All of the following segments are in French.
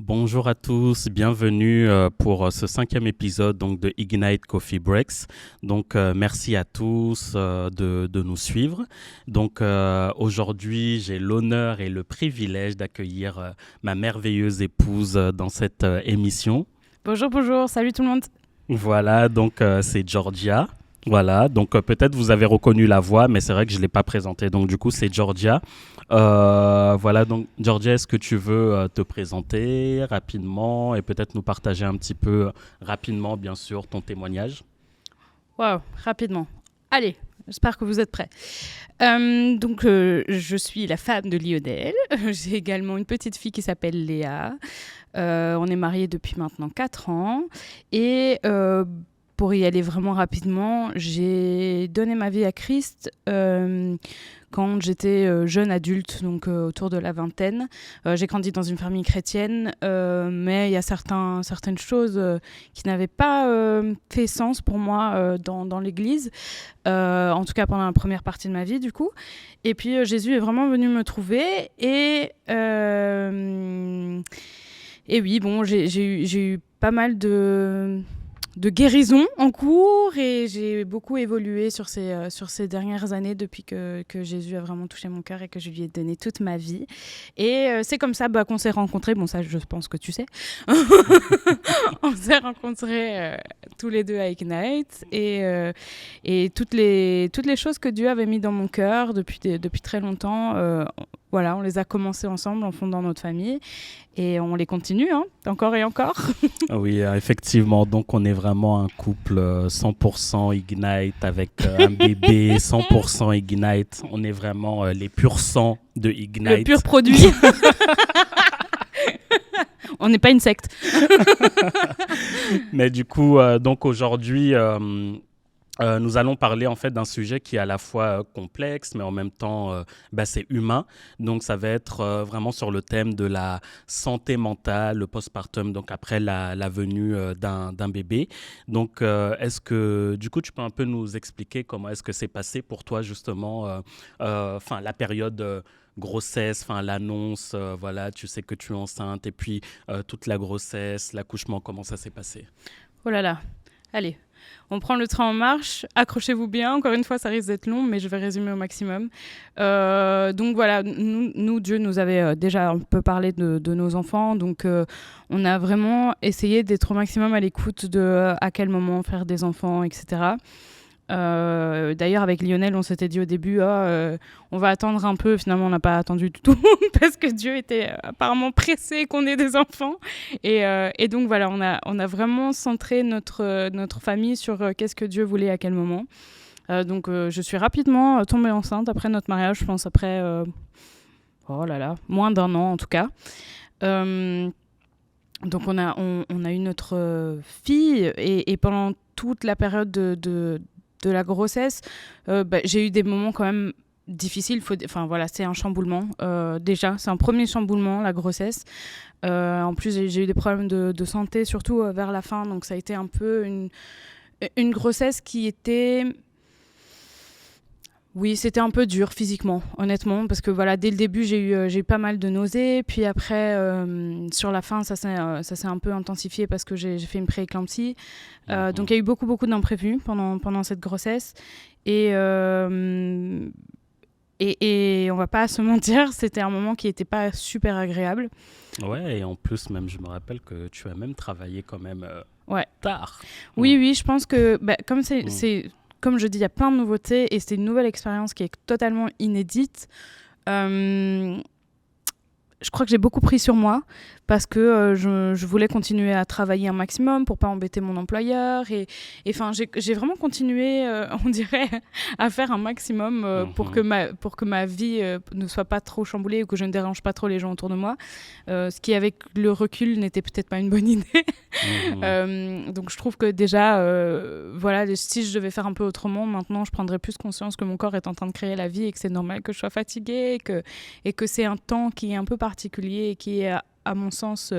Bonjour à tous, bienvenue pour ce cinquième épisode donc, de Ignite Coffee Breaks. Donc merci à tous de nous suivre. Donc aujourd'hui j'ai l'honneur et le privilège d'accueillir ma merveilleuse épouse dans cette émission. Bonjour, bonjour, salut tout le monde. Voilà, donc c'est Georgia. Voilà, donc peut-être vous avez reconnu la voix, mais c'est vrai que je ne l'ai pas présentée. Donc du coup, c'est Georgia. Voilà, donc Georgia, est-ce que tu veux te présenter rapidement et peut-être nous partager un petit peu rapidement, bien sûr, ton témoignage? Waouh, rapidement. Allez, j'espère que vous êtes prêts. Je suis la femme de Lionel. J'ai également une petite fille qui s'appelle Léa. On est mariés depuis maintenant 4 ans. Et pour y aller vraiment rapidement, j'ai donné ma vie à Christ quand j'étais jeune adulte, donc autour de la vingtaine. J'ai grandi dans une famille chrétienne, mais il y a certaines choses qui n'avaient pas fait sens pour moi dans l'église, en tout cas pendant la première partie de ma vie du coup. Et puis Jésus est vraiment venu me trouver et oui, bon, j'ai eu pas mal de guérison en cours et j'ai beaucoup évolué sur ces dernières années depuis que Jésus a vraiment touché mon cœur et que je lui ai donné toute ma vie. Et c'est comme ça qu'on s'est rencontrés. Bon, ça, je pense que tu sais. On s'est rencontrés tous les deux à Ignite et toutes les choses que Dieu avait mis dans mon cœur depuis très longtemps, voilà, on les a commencées ensemble en fondant notre famille et on les continue, hein, encore et encore. Oui, effectivement. Donc, on est vraiment un couple 100% Ignite avec un bébé 100% Ignite. On est vraiment les purs sang de Ignite. Le pur produit. On n'est pas une secte. Mais du coup, donc aujourd'hui, nous allons parler en fait d'un sujet qui est à la fois complexe, mais en même temps, c'est humain. Donc, ça va être vraiment sur le thème de la santé mentale, le postpartum, donc après la venue d'un bébé. Donc, est-ce que, du coup, tu peux un peu nous expliquer comment est-ce que c'est passé pour toi, justement, la période grossesse, l'annonce, voilà, tu sais que tu es enceinte, et puis toute la grossesse, l'accouchement, comment ça s'est passé? Oh là là, allez. On prend le train en marche, accrochez-vous bien, encore une fois ça risque d'être long mais je vais résumer au maximum. Donc voilà, nous Dieu nous avait déjà un peu parlé de nos enfants, donc on a vraiment essayé d'être au maximum à l'écoute de à quel moment faire des enfants, etc. D'ailleurs avec Lionel on s'était dit au début on va attendre un peu, finalement on n'a pas attendu du tout parce que Dieu était apparemment pressé qu'on ait des enfants et donc voilà on a vraiment centré notre famille sur qu'est-ce que Dieu voulait à quel moment. Donc je suis rapidement tombée enceinte après notre mariage, je pense après oh là là, moins d'1 an en tout cas. Donc on a eu notre fille et pendant toute la période de la grossesse, j'ai eu des moments quand même difficiles. Voilà, c'est un chamboulement. Déjà, c'est un premier chamboulement, la grossesse. En plus, j'ai eu des problèmes de santé, surtout vers la fin. Donc ça a été un peu une grossesse qui était... Oui, c'était un peu dur physiquement, honnêtement, parce que voilà, dès le début, j'ai eu pas mal de nausées, puis après, sur la fin, ça s'est un peu intensifié parce que j'ai fait une prééclampsie. Donc, il y a eu beaucoup, beaucoup d'imprévus pendant cette grossesse. Et on va pas se mentir, c'était un moment qui était pas super agréable. Ouais, et en plus, même, je me rappelle que tu as même travaillé quand même tard. Oui, je pense que, comme comme je dis, il y a plein de nouveautés et c'est une nouvelle expérience qui est totalement inédite. Je crois que j'ai beaucoup pris sur moi parce que je voulais continuer à travailler un maximum pour pas embêter mon employeur et j'ai vraiment continué on dirait à faire un maximum pour que ma vie ne soit pas trop chamboulée ou que je ne dérange pas trop les gens autour de moi, ce qui avec le recul n'était peut-être pas une bonne idée. Donc je trouve que déjà voilà, si je devais faire un peu autrement maintenant, je prendrais plus conscience que mon corps est en train de créer la vie et que c'est normal que je sois fatiguée et que c'est un temps qui est un peu particulier et qui est à mon sens,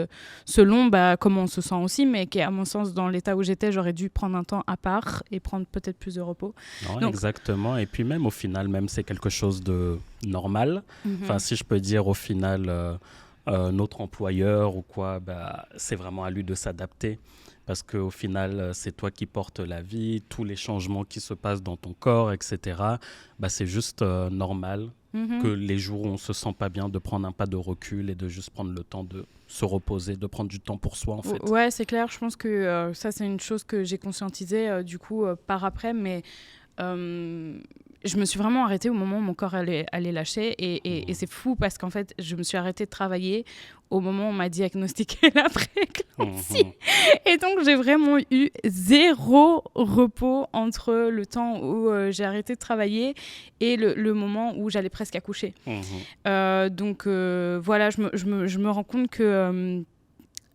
selon comment on se sent aussi, mais qui est à mon sens dans l'état où j'étais, j'aurais dû prendre un temps à part et prendre peut-être plus de repos. Non, donc, exactement, et puis même au final, même c'est quelque chose de normal. Enfin, si je peux dire au final, notre employeur ou quoi, bah, c'est vraiment à lui de s'adapter. Parce qu'au final, c'est toi qui portes la vie, tous les changements qui se passent dans ton corps, etc. Bah, c'est juste normal que les jours où on se sent pas bien, de prendre un pas de recul et de juste prendre le temps de se reposer, de prendre du temps pour soi, en fait. Ouais, c'est clair. Je pense que ça, c'est une chose que j'ai conscientisée du coup par après, mais je me suis vraiment arrêtée au moment où mon corps allait lâcher et c'est fou parce qu'en fait, je me suis arrêtée de travailler au moment où on m'a diagnostiqué la prééclampsie. Et donc, j'ai vraiment eu 0 repos entre le temps où j'ai arrêté de travailler et le moment où j'allais presque accoucher. Donc, voilà, je me rends compte que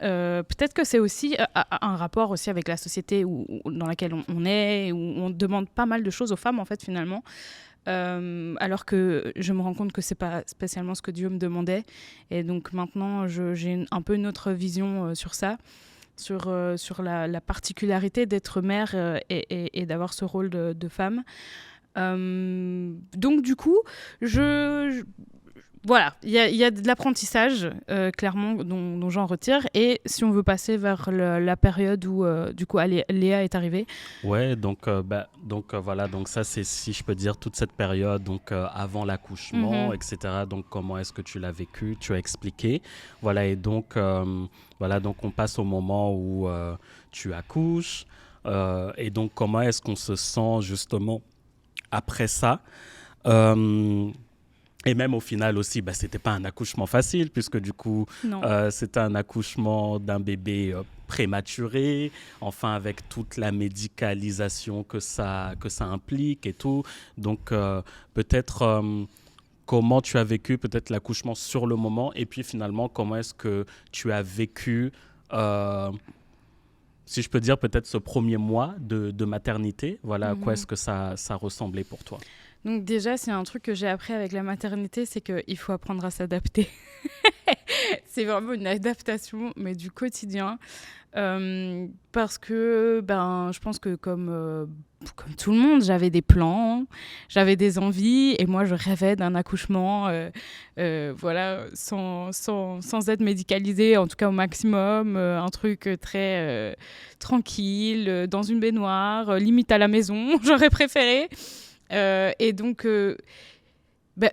peut-être que c'est aussi un rapport aussi avec la société dans laquelle on est, où on demande pas mal de choses aux femmes, en fait, finalement. Alors que je me rends compte que c'est pas spécialement ce que Dieu me demandait. Et donc maintenant, j'ai un peu une autre vision sur ça, sur la particularité d'être mère et d'avoir ce rôle de femme. Donc du coup, voilà, il y a de l'apprentissage, clairement, dont j'en retire. Et si on veut passer vers la période où, du coup, Léa est arrivée. Ouais, donc voilà, donc ça, c'est, si je peux dire, toute cette période, donc avant l'accouchement, etc. Donc, comment est-ce que tu l'as vécu? Tu as expliqué. Voilà, et donc, voilà, donc on passe au moment où tu accouches. Et donc, comment est-ce qu'on se sent, justement, après ça? Et même au final aussi, bah, c'était pas un accouchement facile, puisque du coup, c'était un accouchement d'un bébé prématuré, enfin avec toute la médicalisation que ça implique et tout. Donc peut-être comment tu as vécu peut-être l'accouchement sur le moment, et puis finalement, comment est-ce que tu as vécu, si je peux dire, peut-être ce premier mois de maternité. Voilà, à quoi est-ce que ça ressemblait pour toi? Donc déjà, c'est un truc que j'ai appris avec la maternité, c'est qu'il faut apprendre à s'adapter. C'est vraiment une adaptation, mais du quotidien. Parce que je pense que comme tout le monde, j'avais des plans, j'avais des envies, et moi, je rêvais d'un accouchement voilà, sans être médicalisé, en tout cas au maximum, un truc très tranquille, dans une baignoire, limite à la maison, j'aurais préféré. Et donc,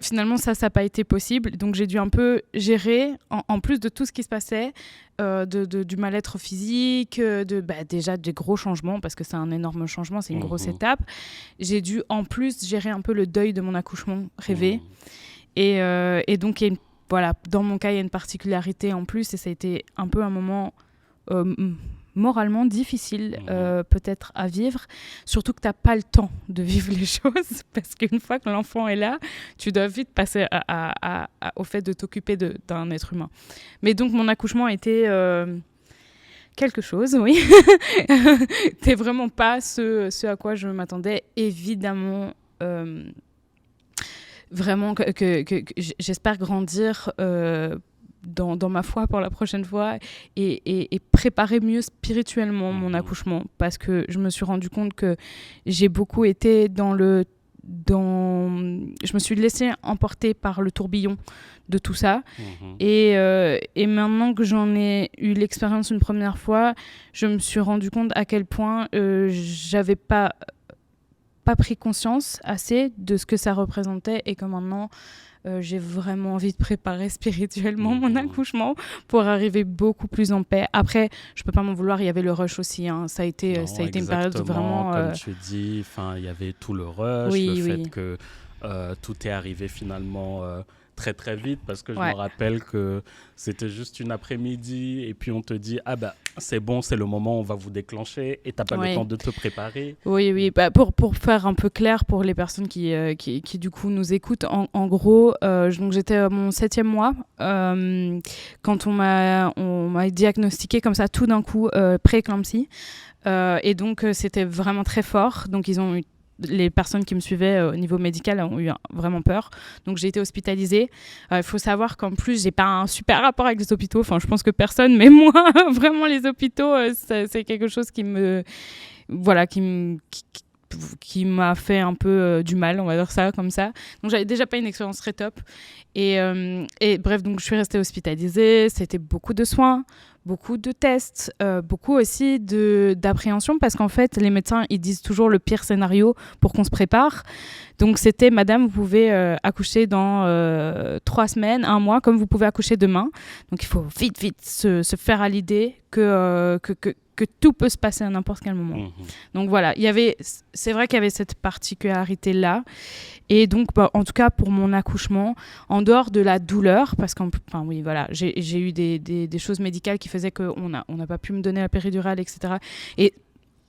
finalement, ça n'a pas été possible. Donc, j'ai dû un peu gérer, en plus de tout ce qui se passait, du mal-être physique, déjà des gros changements, parce que c'est un énorme changement, c'est une grosse étape. J'ai dû, en plus, gérer un peu le deuil de mon accouchement rêvé. Et donc, voilà, dans mon cas, il y a une particularité en plus, et ça a été un peu un moment moralement difficile peut-être à vivre, surtout que tu n'as pas le temps de vivre les choses, parce qu'une fois que l'enfant est là, tu dois vite passer au fait de t'occuper d'un être humain. Mais donc mon accouchement a été quelque chose, oui. C'était vraiment pas ce à quoi je m'attendais, évidemment. Vraiment que j'espère grandir dans ma foi pour la prochaine fois et préparer mieux spirituellement mon accouchement, parce que je me suis rendu compte que j'ai beaucoup été je me suis laissée emporter par le tourbillon de tout ça. Et maintenant que j'en ai eu l'expérience une première fois, je me suis rendu compte à quel point j'avais pas pris conscience assez de ce que ça représentait, et que maintenant j'ai vraiment envie de préparer spirituellement mon accouchement pour arriver beaucoup plus en paix. Après, je peux pas m'en vouloir, il y avait le rush aussi, hein. Ça a été une période vraiment... Comme tu dis, il y avait tout le rush, fait que tout est arrivé finalement très très vite, parce que je me rappelle que c'était juste une après-midi et puis on te dit c'est bon, c'est le moment où on va vous déclencher, et t'as pas le temps de te préparer. Oui, pour faire un peu clair pour les personnes qui du coup nous écoutent, en gros, donc j'étais à mon 7e mois quand on m'a diagnostiqué comme ça tout d'un coup prééclampsie, et donc c'était vraiment très fort. Donc les personnes qui me suivaient au niveau médical ont eu vraiment peur. Donc, j'ai été hospitalisée. Il faut savoir qu'en plus, j'ai pas un super rapport avec les hôpitaux. Enfin, je pense que personne, mais moi, vraiment, les hôpitaux, c'est quelque chose qui me... Voilà, qui m'a fait un peu du mal, on va dire ça comme ça. Donc j'avais déjà pas une expérience très top. Et bref, donc je suis restée hospitalisée. C'était beaucoup de soins, beaucoup de tests, beaucoup aussi d'appréhension parce qu'en fait, les médecins, ils disent toujours le pire scénario pour qu'on se prépare. Donc c'était, madame, vous pouvez accoucher dans 3 semaines, 1 mois, comme vous pouvez accoucher demain. Donc il faut vite se faire à l'idée que tout peut se passer à n'importe quel moment. Donc voilà, c'est vrai qu'il y avait cette particularité-là. Et donc, en tout cas, pour mon accouchement, en dehors de la douleur, parce oui, voilà, j'ai eu des choses médicales qui faisaient qu'on n'a pas pu me donner la péridurale, etc. Et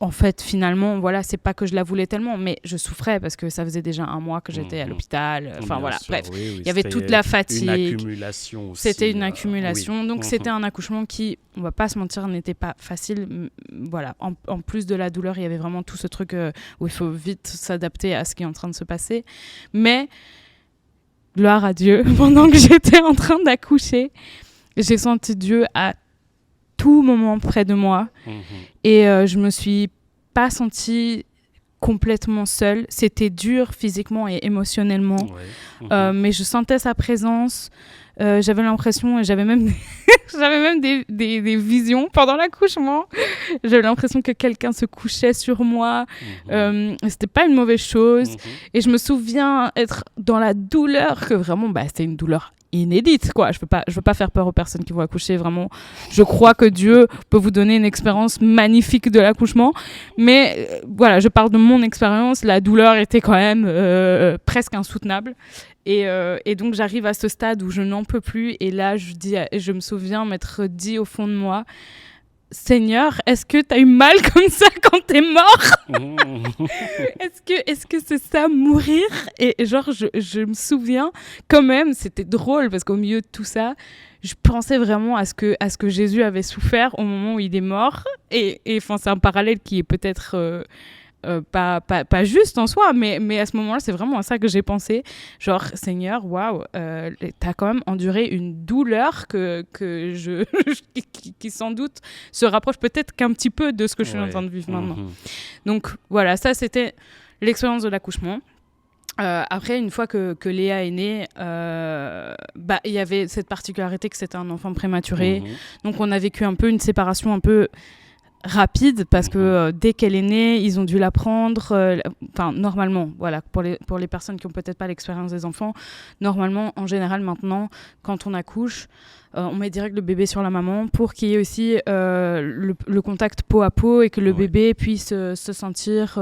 en fait, finalement, voilà, c'est pas que je la voulais tellement, mais je souffrais parce que ça faisait déjà 1 mois que j'étais à l'hôpital. Enfin, voilà, sûr, bref, oui, il y avait toute la fatigue. Une accumulation aussi. C'était une accumulation. Donc, oui. c'était un accouchement qui, on va pas se mentir, n'était pas facile. Voilà, en plus de la douleur, il y avait vraiment tout ce truc où il faut vite s'adapter à ce qui est en train de se passer. Mais, gloire à Dieu, pendant que j'étais en train d'accoucher, j'ai senti Dieu à tout moment près de moi. Et je me suis pas sentie complètement seule. C'était dur physiquement et émotionnellement. Mais je sentais sa présence. J'avais l'impression, et j'avais même des visions pendant l'accouchement. J'avais l'impression que quelqu'un se couchait sur moi. C'était pas une mauvaise chose. Et je me souviens être dans la douleur, que vraiment, c'était une douleur inédite, quoi. Je veux pas faire peur aux personnes qui vont accoucher, vraiment. Je crois que Dieu peut vous donner une expérience magnifique de l'accouchement, mais voilà, je parle de mon expérience. La douleur était quand même presque insoutenable, et donc j'arrive à ce stade où je n'en peux plus, et là je me souviens m'être dit au fond de moi: Seigneur, est-ce que t'as eu mal comme ça quand t'es mort? Est-ce que c'est ça, mourir? Et genre, je me souviens quand même, c'était drôle parce qu'au milieu de tout ça, je pensais vraiment à ce que Jésus avait souffert au moment où il est mort. Et enfin, c'est un parallèle qui est peut-être pas juste en soi, mais à ce moment-là, c'est vraiment à ça que j'ai pensé. Genre, Seigneur, waouh, t'as quand même enduré une douleur qui sans doute se rapproche peut-être qu'un petit peu de ce que je suis en train de vivre maintenant. Donc voilà, ça c'était l'expérience de l'accouchement. Après, une fois que Léa est née, il y avait cette particularité que c'était un enfant prématuré. Donc on a vécu un peu une séparation un peu rapide parce que dès qu'elle est née, ils ont dû la prendre. Normalement, voilà, pour les personnes qui n'ont peut-être pas l'expérience des enfants, normalement, en général, maintenant, quand on accouche, on met direct le bébé sur la maman pour qu'il y ait aussi le contact peau à peau et que le bébé puisse se sentir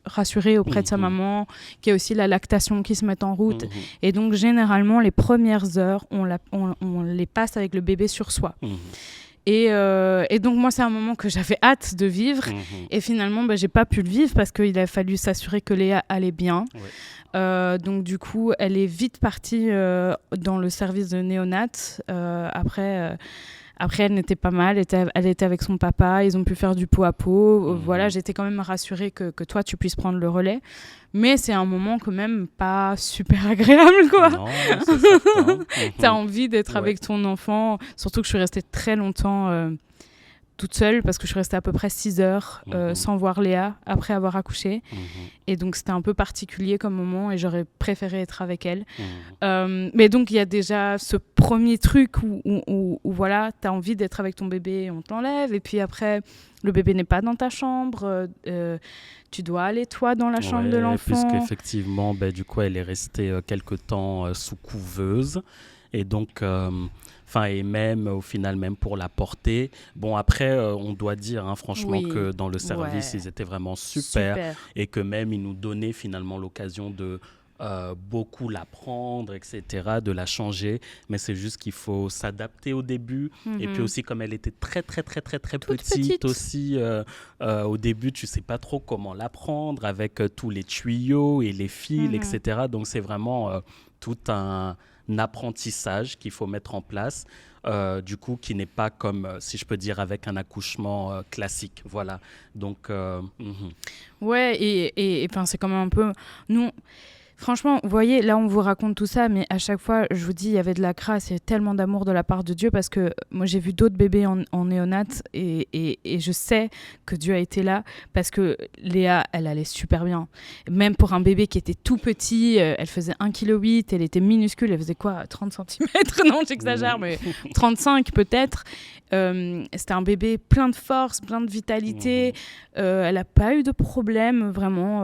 rassuré auprès de sa maman, qu'il y ait aussi la lactation qui se mette en route. Et donc, généralement, les premières heures, on les passe avec le bébé sur soi. Et donc, moi, c'est un moment que j'avais hâte de vivre. Et finalement, j'ai pas pu le vivre parce qu'il a fallu s'assurer que Léa allait bien. Donc, du coup, elle est vite partie dans le service de néonat. Après, elle n'était pas mal. Elle était avec son papa. Ils ont pu faire du pot à pot. Voilà, j'étais quand même rassurée que toi, tu puisses prendre le relais. Mais c'est un moment quand même pas super agréable, quoi. Non, c'est certain. T'as envie d'être avec ton enfant. Surtout que je suis restée très longtemps toute seule parce que je suis restée à peu près 6 heures sans voir Léa après avoir accouché. Et donc, c'était un peu particulier comme moment et j'aurais préféré être avec elle. Mais donc, il y a déjà ce premier truc où voilà, t'as envie d'être avec ton bébé et on te l'enlève. Et puis après, le bébé n'est pas dans ta chambre. Tu dois aller, toi, dans la chambre de l'enfant. Puisqu'effectivement, du coup, elle est restée quelque temps sous couveuse. Et donc... et même au final, même pour la porter. Bon, après, on doit dire franchement que dans le service, ils étaient vraiment super. Et que même, ils nous donnaient finalement l'occasion de beaucoup la prendre, etc., de la changer. Mais c'est juste qu'il faut s'adapter au début. Et puis aussi, comme elle était très, très, très, très, très petite aussi, au début, tu ne sais pas trop comment la prendre avec tous les tuyaux et les fils, etc. Donc, c'est vraiment tout un apprentissage qu'il faut mettre en place, du coup, qui n'est pas comme, si je peux dire, avec un accouchement classique. Voilà. Donc, Ouais, et c'est quand même un peu... Nous, Franchement, vous voyez, là, on vous raconte tout ça, mais à chaque fois, je vous dis, il y avait de la grâce, il y avait tellement d'amour de la part de Dieu, parce que moi, j'ai vu d'autres bébés en néonat, et je sais que Dieu a été là, parce que Léa, elle allait super bien. Même pour un bébé qui était tout petit, elle faisait 1,8 kg, elle était minuscule, elle faisait quoi, 30 centimètres? Non, j'exagère, mais 35 peut-être. C'était un bébé plein de force, plein de vitalité. Elle n'a pas eu de problème vraiment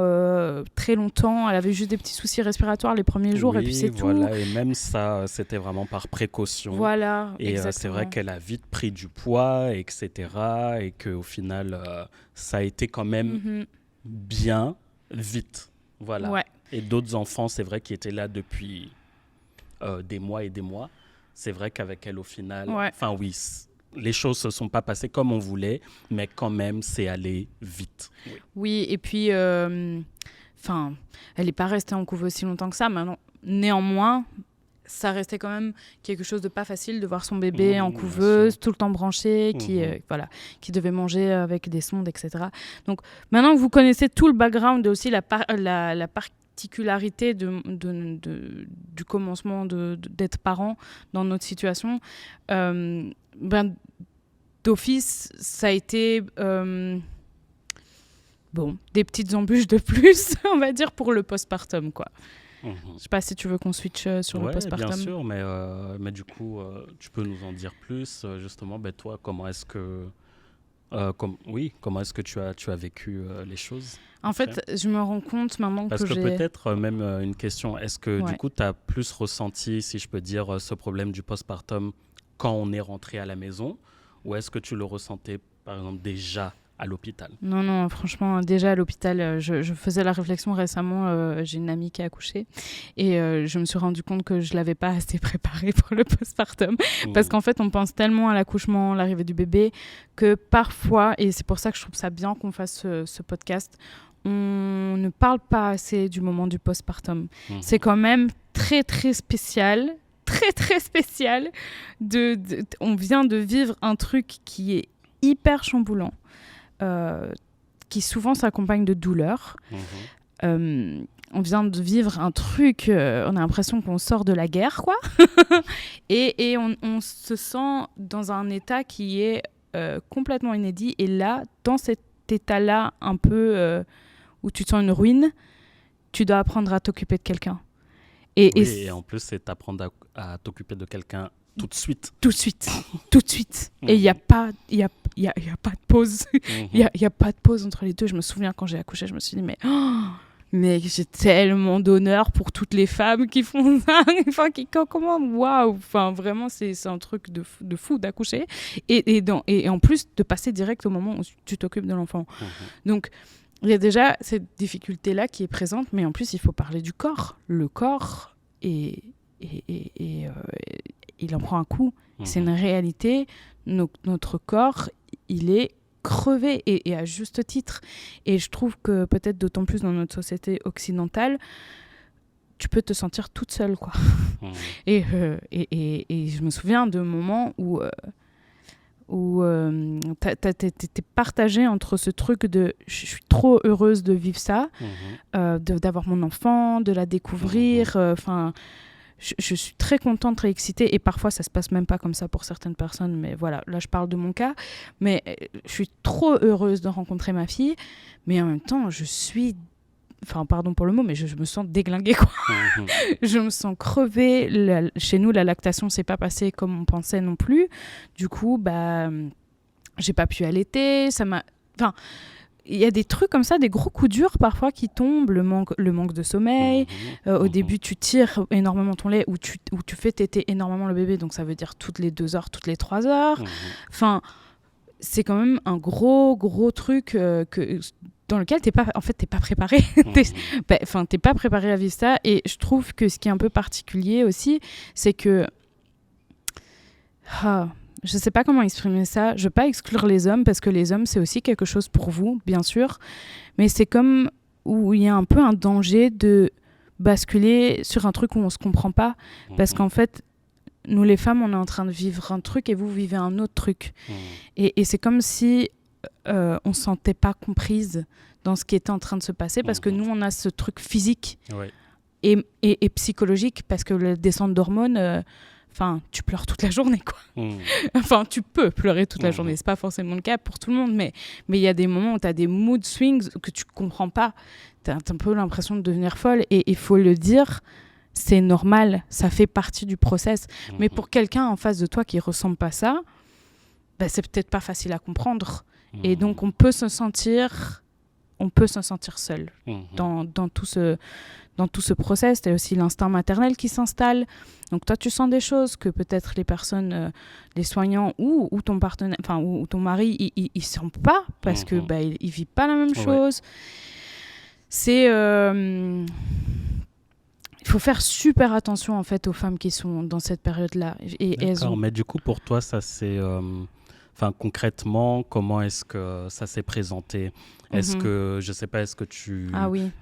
très longtemps. Elle avait juste des petits soucis respiratoires les premiers jours et puis c'est tout. Et même ça, c'était vraiment par précaution. Voilà, et c'est vrai qu'elle a vite pris du poids, etc. Et qu'au final, ça a été quand même bien vite. Voilà. Ouais. Et d'autres enfants, c'est vrai, qui étaient là depuis des mois et des mois. C'est vrai qu'avec elle, au final, oui, les choses ne se sont pas passées comme on voulait, mais quand même, c'est allé vite. Oui, et puis, elle n'est pas restée en couve aussi longtemps que ça. Maintenant, néanmoins, ça restait quand même quelque chose de pas facile de voir son bébé en couveuse, tout le temps branché, qui devait manger avec des sondes, etc. Donc, maintenant que vous connaissez tout le background et aussi la particularité du commencement d'être parent dans notre situation, d'office, ça a été des petites embûches de plus, on va dire, pour le postpartum, quoi. Je sais pas si tu veux qu'on switch sur le postpartum. Bien sûr, mais du coup, tu peux nous en dire plus, justement, toi, comment est-ce que tu as vécu les choses? En fait, je me rends compte maintenant Parce que j'ai... peut-être même une question, est-ce que du coup, tu as plus ressenti, si je peux dire, ce problème du postpartum quand on est rentré à la maison, ou est-ce que tu le ressentais, par exemple, déjà à l'hôpital? Non, franchement, déjà à l'hôpital, je faisais la réflexion récemment, j'ai une amie qui a accouché, et je me suis rendu compte que je ne l'avais pas assez préparée pour le postpartum, parce qu'en fait, on pense tellement à l'accouchement, l'arrivée du bébé, que parfois, et c'est pour ça que je trouve ça bien qu'on fasse ce podcast, on ne parle pas assez du moment du postpartum. C'est quand même très, très spécial, très spécial. On vient de vivre un truc qui est hyper chamboulant, qui souvent s'accompagne de douleur. On vient de vivre un truc, on a l'impression qu'on sort de la guerre, quoi. et on se sent dans un état qui est complètement inédit. Et là, dans cet état-là, un peu où tu te sens une ruine, tu dois apprendre à t'occuper de quelqu'un. Et en plus, c'est apprendre à t'occuper de quelqu'un tout de suite. Tout de suite. Et il n'y a pas de pause. Il y a pas de pause entre les deux. Je me souviens quand j'ai accouché, je me suis dit, mais j'ai tellement d'honneur pour toutes les femmes qui font ça. Enfin, comment, waouh. Enfin, vraiment, c'est un truc de fou d'accoucher. Et en plus, de passer direct au moment où tu t'occupes de l'enfant. Donc, il y a déjà cette difficulté-là qui est présente, mais en plus, il faut parler du corps. Le corps, il en prend un coup. C'est une réalité. Notre corps, il est crevé, et à juste titre. Et je trouve que peut-être d'autant plus dans notre société occidentale, tu peux te sentir toute seule, quoi. Et je me souviens de moments où t'es partagée entre ce truc de je suis trop heureuse de vivre ça, d'avoir mon enfant, de la découvrir, je suis très contente, très excitée, et parfois ça se passe même pas comme ça pour certaines personnes, mais voilà, là je parle de mon cas, mais je suis trop heureuse de rencontrer ma fille, mais en même temps pardon pour le mot, mais je me sens déglinguée, quoi. Je me sens crevée. Chez nous, la lactation s'est pas passée comme on pensait non plus. Du coup, j'ai pas pu allaiter. Il y a des trucs comme ça, des gros coups durs parfois qui tombent, le manque de sommeil. Au début, tu tires énormément ton lait, ou tu fais téter énormément le bébé, donc ça veut dire toutes les 2 heures, toutes les 3 heures. Enfin, c'est quand même un gros truc dans lequel t'es pas préparé. T'es pas préparé à vivre ça. Et je trouve que ce qui est un peu particulier aussi, c'est que je sais pas comment exprimer ça. Je veux pas exclure les hommes, parce que les hommes, c'est aussi quelque chose pour vous, bien sûr. Mais c'est comme où il y a un peu un danger de basculer sur un truc où on se comprend pas. Parce qu'en fait, nous les femmes, on est en train de vivre un truc et vous vivez un autre truc. Et c'est comme si on se sentait pas comprise dans ce qui était en train de se passer, parce que nous, on a ce truc physique. et psychologique, parce que la descente d'hormones, tu pleures toute la journée, quoi. Enfin, tu peux pleurer toute la journée. C'est pas forcément le cas pour tout le monde, mais il y a des moments où tu as des mood swings que tu comprends pas. Tu as un peu l'impression de devenir folle, et il faut le dire, c'est normal, ça fait partie du process. Mais pour quelqu'un en face de toi qui ressent pas ça, c'est peut-être pas facile à comprendre. Et donc, on peut se sentir seul dans tout ce process. Il y a aussi l'instinct maternel qui s'installe. Donc toi, tu sens des choses que peut-être les personnes, les soignants ou ton partenaire, ou ton mari, ils sentent pas, parce que ils vivent pas la même chose. C'est il faut faire super attention en fait aux femmes qui sont dans cette période-là. D'accord, mais du coup pour toi ça c'est concrètement, comment est-ce que ça s'est présenté? Est-ce que, je sais pas, est-ce que tu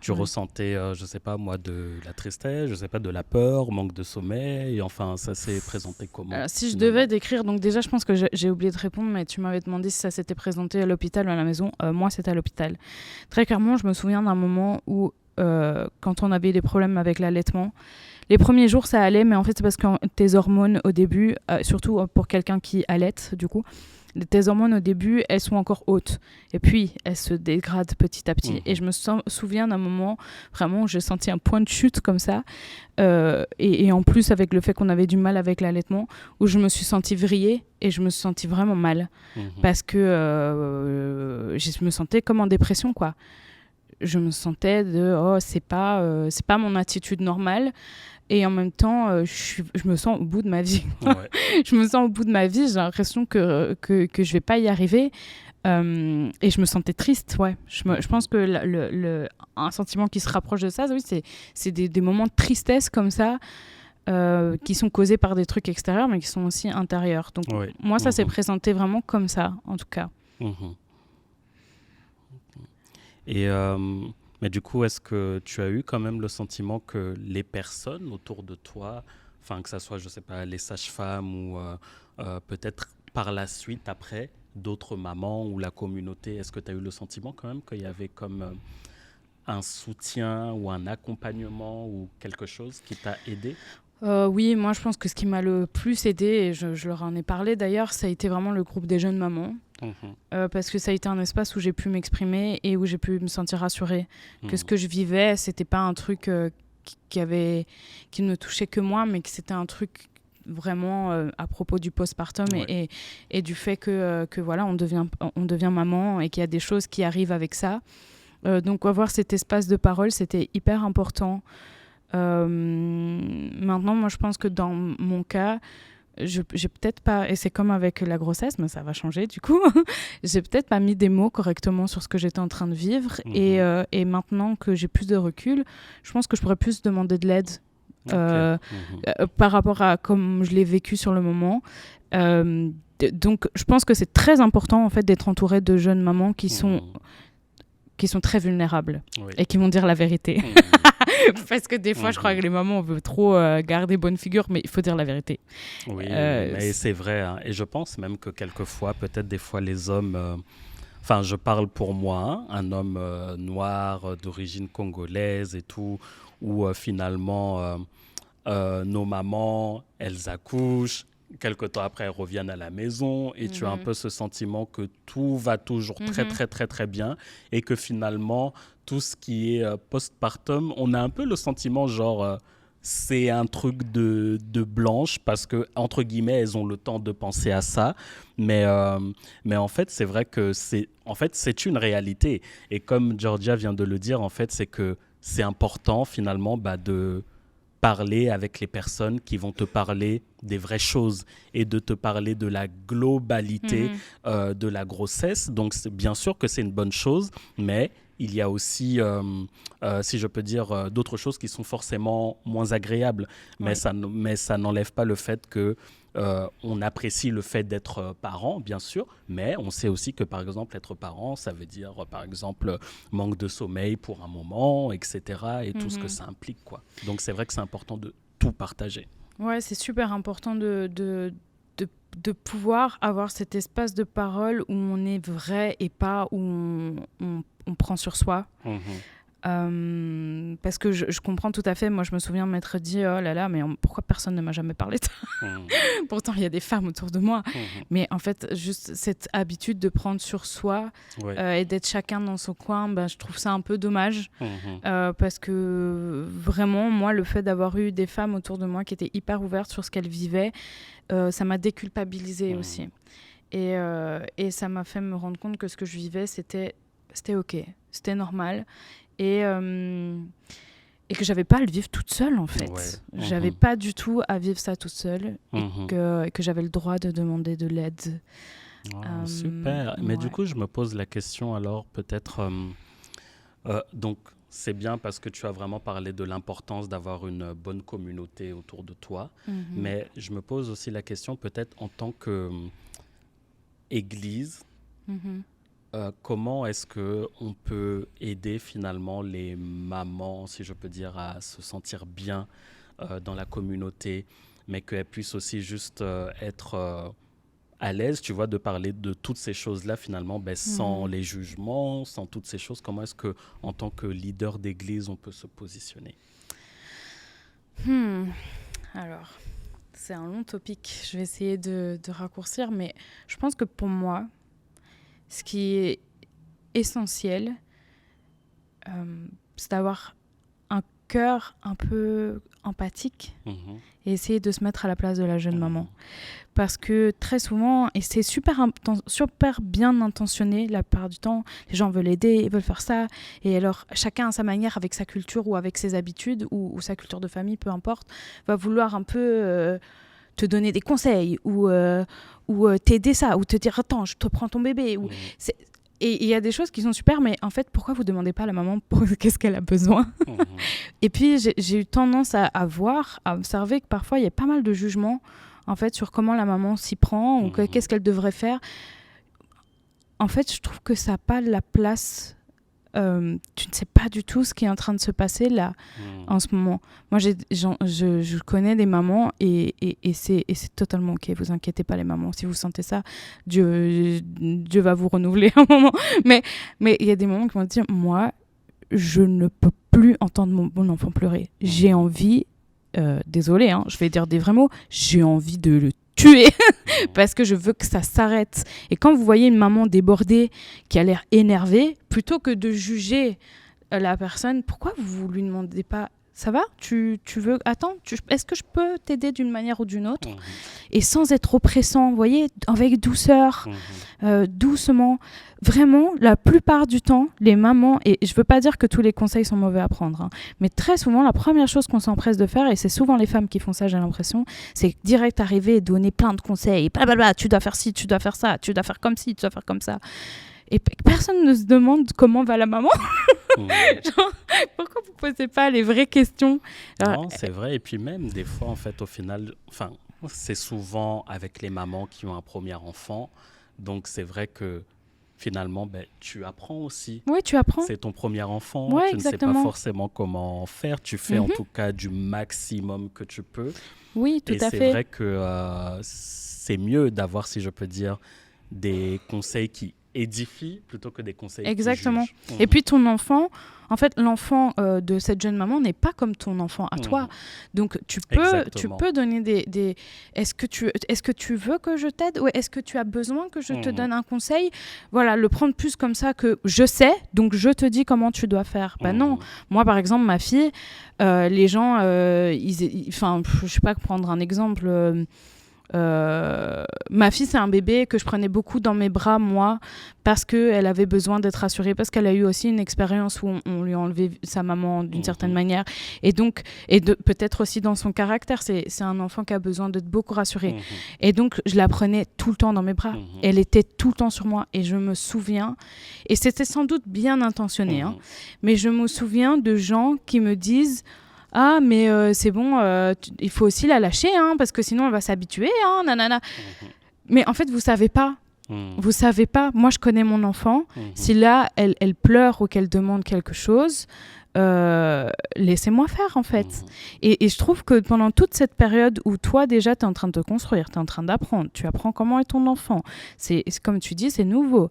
ressentais, je sais pas moi, de la tristesse, je sais pas, de la peur, manque de sommeil, enfin, ça s'est présenté comment? Si je devais décrire, donc déjà, je pense que j'ai oublié de répondre, mais tu m'avais demandé si ça s'était présenté à l'hôpital ou à la maison. Moi, c'était à l'hôpital. Très clairement, je me souviens d'un moment où, quand on avait des problèmes avec l'allaitement, les premiers jours, ça allait, mais en fait, c'est parce que tes hormones, au début, surtout pour quelqu'un qui allaite, du coup, tes hormones, au début, elles sont encore hautes. Et puis, elles se dégradent petit à petit. Et je me souviens d'un moment, vraiment, où j'ai senti un point de chute comme ça. Et en plus, avec le fait qu'on avait du mal avec l'allaitement, où je me suis sentie vrillée et je me suis sentie vraiment mal. Parce que je me sentais comme en dépression, quoi. Je me sentais c'est pas mon attitude normale. Et en même temps, je me sens au bout de ma vie. Je me sens au bout de ma vie. J'ai l'impression que je vais pas y arriver. Et je me sentais triste, ouais. Je pense que un sentiment qui se rapproche de ça, oui, c'est des moments de tristesse comme ça, qui sont causés par des trucs extérieurs, mais qui sont aussi intérieurs. Donc moi, ça s'est présenté vraiment comme ça, en tout cas. Et mais du coup, est-ce que tu as eu quand même le sentiment que les personnes autour de toi, que ça soit, je sais pas, les sages-femmes ou peut-être par la suite, après, d'autres mamans ou la communauté, est-ce que tu as eu le sentiment quand même qu'il y avait comme un soutien ou un accompagnement ou quelque chose qui t'a aidé? Oui, moi je pense que ce qui m'a le plus aidé, et je leur en ai parlé d'ailleurs, ça a été vraiment le groupe des jeunes mamans. Parce que ça a été un espace où j'ai pu m'exprimer et où j'ai pu me sentir rassurée que ce que je vivais, c'était pas un truc qui ne me touchait que moi, mais que c'était un truc vraiment à propos du postpartum et du fait que voilà, on devient maman et qu'il y a des choses qui arrivent avec ça. Donc avoir cet espace de parole, c'était hyper important. Maintenant, moi je pense que dans mon cas, j'ai peut-être pas, et c'est comme avec la grossesse, mais ça va changer du coup, j'ai peut-être pas mis des mots correctement sur ce que j'étais en train de vivre. Et maintenant que j'ai plus de recul, je pense que je pourrais plus demander de l'aide par rapport à comme je l'ai vécu sur le moment. Donc je pense que c'est très important en fait d'être entouré de jeunes mamans qui sont très vulnérables et qui vont dire la vérité. Parce que des fois, je crois que les mamans, on veut trop garder bonne figure, mais il faut dire la vérité. Oui, mais c'est vrai. Hein. Et je pense même que quelquefois, peut-être des fois, les hommes... je parle pour moi, un homme noir, d'origine congolaise et tout, où finalement, nos mamans, elles accouchent. Quelque temps après, elles reviennent à la maison et tu as un peu ce sentiment que tout va toujours très, très, très, très bien et que finalement, tout ce qui est postpartum, on a un peu le sentiment genre c'est un truc de blanche parce que, entre guillemets, elles ont le temps de penser à ça. Mais en fait, c'est vrai que c'est une réalité. Et comme Georgia vient de le dire, en fait, c'est que c'est important finalement de parler avec les personnes qui vont te parler des vraies choses et de te parler de la globalité de la grossesse. Donc, bien sûr que c'est une bonne chose, mais il y a aussi, si je peux dire, d'autres choses qui sont forcément moins agréables. Mais ça n'enlève pas le fait que on apprécie le fait d'être parent, bien sûr, mais on sait aussi que, par exemple, être parent, ça veut dire, par exemple, manque de sommeil pour un moment, etc. et tout ce que ça implique, quoi. Donc, c'est vrai que c'est important de tout partager. Ouais, c'est super important de pouvoir avoir cet espace de parole où on est vrai et pas où on prend sur soi. Parce que je comprends tout à fait. Moi, je me souviens m'être dit, oh là là, mais pourquoi personne ne m'a jamais parlé de ça? Pourtant, il y a des femmes autour de moi. Mais en fait, juste cette habitude de prendre sur soi et d'être chacun dans son coin, je trouve ça un peu dommage. Parce que vraiment, moi, le fait d'avoir eu des femmes autour de moi qui étaient hyper ouvertes sur ce qu'elles vivaient, ça m'a déculpabilisée aussi. Et ça m'a fait me rendre compte que ce que je vivais, c'était OK, c'était normal. Et que j'avais pas à le vivre toute seule, en fait. J'avais pas du tout à vivre ça toute seule. Et que j'avais le droit de demander de l'aide. Super. Mais du coup, je me pose la question, alors, peut-être... donc, c'est bien parce que tu as vraiment parlé de l'importance d'avoir une bonne communauté autour de toi. Mais je me pose aussi la question, peut-être en tant qu'église, comment est-ce qu'on peut aider finalement les mamans, si je peux dire, à se sentir bien dans la communauté, mais qu'elles puissent aussi juste être à l'aise, tu vois, de parler de toutes ces choses-là finalement, sans les jugements, sans toutes ces choses. Comment est-ce qu'en tant que leader d'église, on peut se positionner? Alors, c'est un long topic. Je vais essayer de raccourcir, mais je pense que pour moi, ce qui est essentiel, c'est d'avoir un cœur un peu empathique et essayer de se mettre à la place de la jeune maman. Parce que très souvent, et c'est super bien intentionné la plupart du temps, les gens veulent aider, ils veulent faire ça, et alors chacun à sa manière, avec sa culture ou avec ses habitudes ou sa culture de famille, peu importe, va vouloir un peu... te donner des conseils ou t'aider ça, ou te dire attends, je te prends ton bébé. Et il y a des choses qui sont super, mais en fait, pourquoi vous ne demandez pas à la maman qu'est-ce qu'elle a besoin? Et puis, j'ai eu tendance à observer que parfois, il y a pas mal de jugements en fait, sur comment la maman s'y prend ou qu'est-ce qu'elle devrait faire. En fait, je trouve que ça n'a pas la place... tu ne sais pas du tout ce qui est en train de se passer là, en ce moment. Moi, je connais des mamans et c'est totalement OK. Vous inquiétez pas, les mamans. Si vous sentez ça, Dieu va vous renouveler un moment. Mais il y a des mamans qui vont dire, moi, je ne peux plus entendre mon enfant pleurer. J'ai envie, désolée, hein, je vais dire des vrais mots, j'ai envie de le tuer parce que je veux que ça s'arrête. Et quand vous voyez une maman débordée qui a l'air énervée, plutôt que de juger la personne, pourquoi vous lui demandez pas ça va, tu veux, attends, est-ce que je peux t'aider d'une manière ou d'une autre, et sans être oppressant, vous voyez, avec douceur, doucement. Vraiment, la plupart du temps, les mamans, et je veux pas dire que tous les conseils sont mauvais à prendre, hein, mais très souvent, la première chose qu'on s'empresse de faire, et c'est souvent les femmes qui font ça, j'ai l'impression, c'est direct arriver et donner plein de conseils, blablabla, tu dois faire ci, tu dois faire ça, tu dois faire comme ci, tu dois faire comme ça. Et personne ne se demande comment va la maman. Genre, pourquoi vous ne posez pas les vraies questions? Non, c'est vrai. Et puis même, des fois, en fait, au final, c'est souvent avec les mamans qui ont un premier enfant. Donc, c'est vrai que finalement, tu apprends aussi. Oui, tu apprends. C'est ton premier enfant. Ouais, tu exactement. ne sais pas forcément comment faire. Tu fais en tout cas du maximum que tu peux. Oui, tout à fait. Et c'est vrai que c'est mieux d'avoir, si je peux dire, des conseils qui édifient plutôt que des conseils exactement. qui jugent. Et puis ton enfant, en fait, l'enfant de cette jeune maman n'est pas comme ton enfant à toi. Donc tu peux donner des est-ce que tu veux que je t'aide, ou est-ce que tu as besoin que je te donne un conseil? Voilà, le prendre plus comme ça que je sais, donc je te dis comment tu dois faire. Non, moi par exemple ma fille, les gens je sais pas, prendre un exemple. Ma fille, c'est un bébé que je prenais beaucoup dans mes bras, moi, parce qu'elle avait besoin d'être rassurée, parce qu'elle a eu aussi une expérience où on lui a enlevé sa maman d'une certaine manière. Et donc, peut-être aussi dans son caractère, c'est un enfant qui a besoin d'être beaucoup rassuré. Et donc, je la prenais tout le temps dans mes bras. Elle était tout le temps sur moi. Et je me souviens, et c'était sans doute bien intentionné, hein, mais je me souviens de gens qui me disent: ah, mais c'est bon, il faut aussi la lâcher, hein, parce que sinon elle va s'habituer, hein, nanana. Mais en fait, vous savez pas. Vous savez pas. Moi, je connais mon enfant. Si là, elle pleure ou qu'elle demande quelque chose, laissez-moi faire, en fait. Et je trouve que pendant toute cette période où toi, déjà, tu es en train de te construire, tu es en train d'apprendre, tu apprends comment est ton enfant. C'est comme tu dis, c'est nouveau.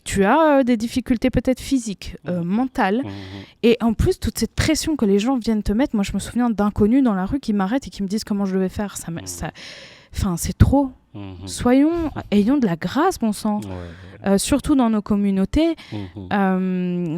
tu as des difficultés peut-être physiques, mentales. Et en plus, toute cette pression que les gens viennent te mettre, moi je me souviens d'inconnus dans la rue qui m'arrêtent et qui me disent comment je devais faire. Enfin, c'est trop. Ayons de la grâce, bon sang. Surtout dans nos communautés,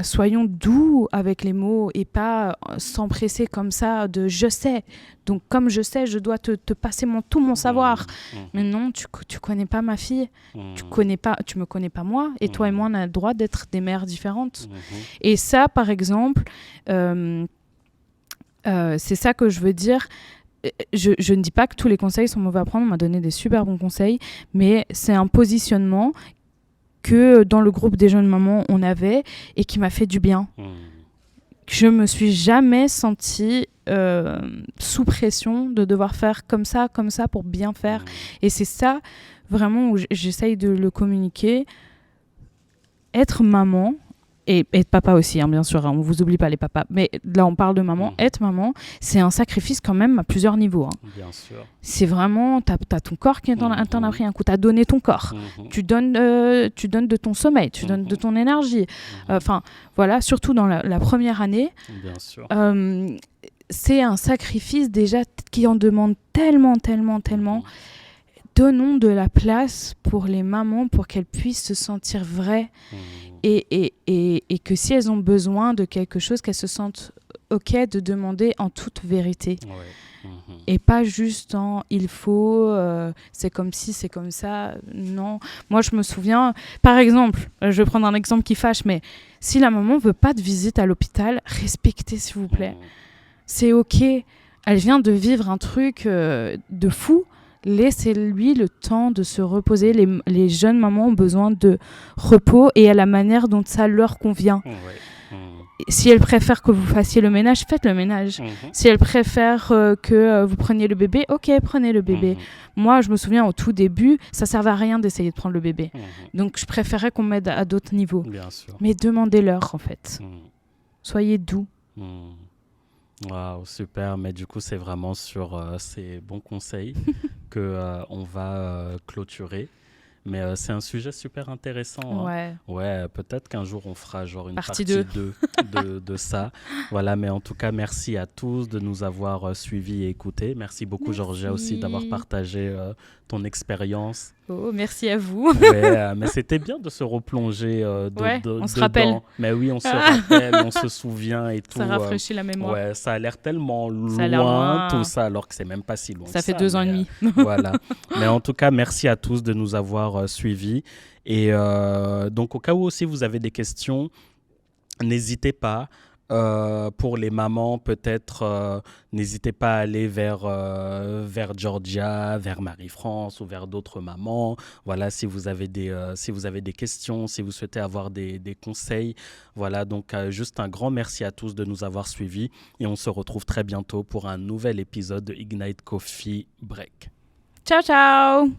soyons doux avec les mots et pas s'empresser comme ça de je sais. Donc comme je sais, je dois te passer tout mon savoir. Mais non, tu connais pas ma fille, tu me connais pas moi, et toi et moi on a le droit d'être des mères différentes. Et ça, par exemple, c'est ça que je veux dire. Je ne dis pas que tous les conseils sont mauvais à prendre, on m'a donné des super bons conseils, mais c'est un positionnement que dans le groupe des jeunes mamans on avait et qui m'a fait du bien. Je me suis jamais sentie sous pression de devoir faire comme ça pour bien faire. Et c'est ça vraiment où j'essaye de le communiquer. Être maman, et être papa aussi, hein, bien sûr, hein, on vous oublie pas les papas, mais là on parle de maman, être maman, c'est un sacrifice quand même à plusieurs niveaux. Hein. Bien sûr. C'est vraiment, t'as ton corps qui t'en a pris un coup, t'as donné ton corps, tu donnes de ton sommeil, tu donnes de ton énergie. Enfin, voilà, surtout dans la première année. Bien sûr. C'est un sacrifice déjà qui en demande tellement. Donnons de la place pour les mamans pour qu'elles puissent se sentir vraies et que si elles ont besoin de quelque chose, qu'elles se sentent OK de demander en toute vérité. Et pas juste en il faut, c'est comme si, c'est comme ça. Non. Moi, je me souviens, par exemple, je vais prendre un exemple qui fâche, mais si la maman veut pas de visite à l'hôpital, respectez s'il vous plaît. C'est OK. Elle vient de vivre un truc de fou. Laissez-lui le temps de se reposer. Les jeunes mamans ont besoin de repos et à la manière dont ça leur convient. Si elles préfèrent que vous fassiez le ménage, faites le ménage. Si elles préfèrent que vous preniez le bébé, OK, prenez le bébé. Moi, je me souviens au tout début, ça servait à rien d'essayer de prendre le bébé. Donc, je préférais qu'on m'aide à d'autres niveaux. Bien sûr. Mais demandez-leur, en fait. Soyez doux. Waouh, super. Mais du coup, c'est vraiment sur ces bons conseils qu'on va clôturer. Mais c'est un sujet super intéressant. Hein. Ouais, peut-être qu'un jour, on fera genre une partie 2 de ça. Voilà, mais en tout cas, merci à tous de nous avoir suivis et écoutés. Merci beaucoup, Georgia, aussi, d'avoir partagé ton expérience. Oh, merci à vous. Mais c'était bien de se replonger on se rappelle. Mais oui, on se rappelle, on se souvient et tout. Ça rafraîchit la mémoire. Ouais, ça a l'air tellement loin, tout ça, alors que c'est même pas si loin. Ça fait 2 ans et demi. Voilà. Mais en tout cas, merci à tous de nous avoir suivis. Et donc, au cas où aussi vous avez des questions, n'hésitez pas. Pour les mamans, peut-être, n'hésitez pas à aller vers Georgia, vers Marie-France ou vers d'autres mamans. Voilà, si vous avez des questions, si vous souhaitez avoir des conseils. Voilà, donc juste un grand merci à tous de nous avoir suivis et on se retrouve très bientôt pour un nouvel épisode de Ignite Coffee Break. Ciao, ciao!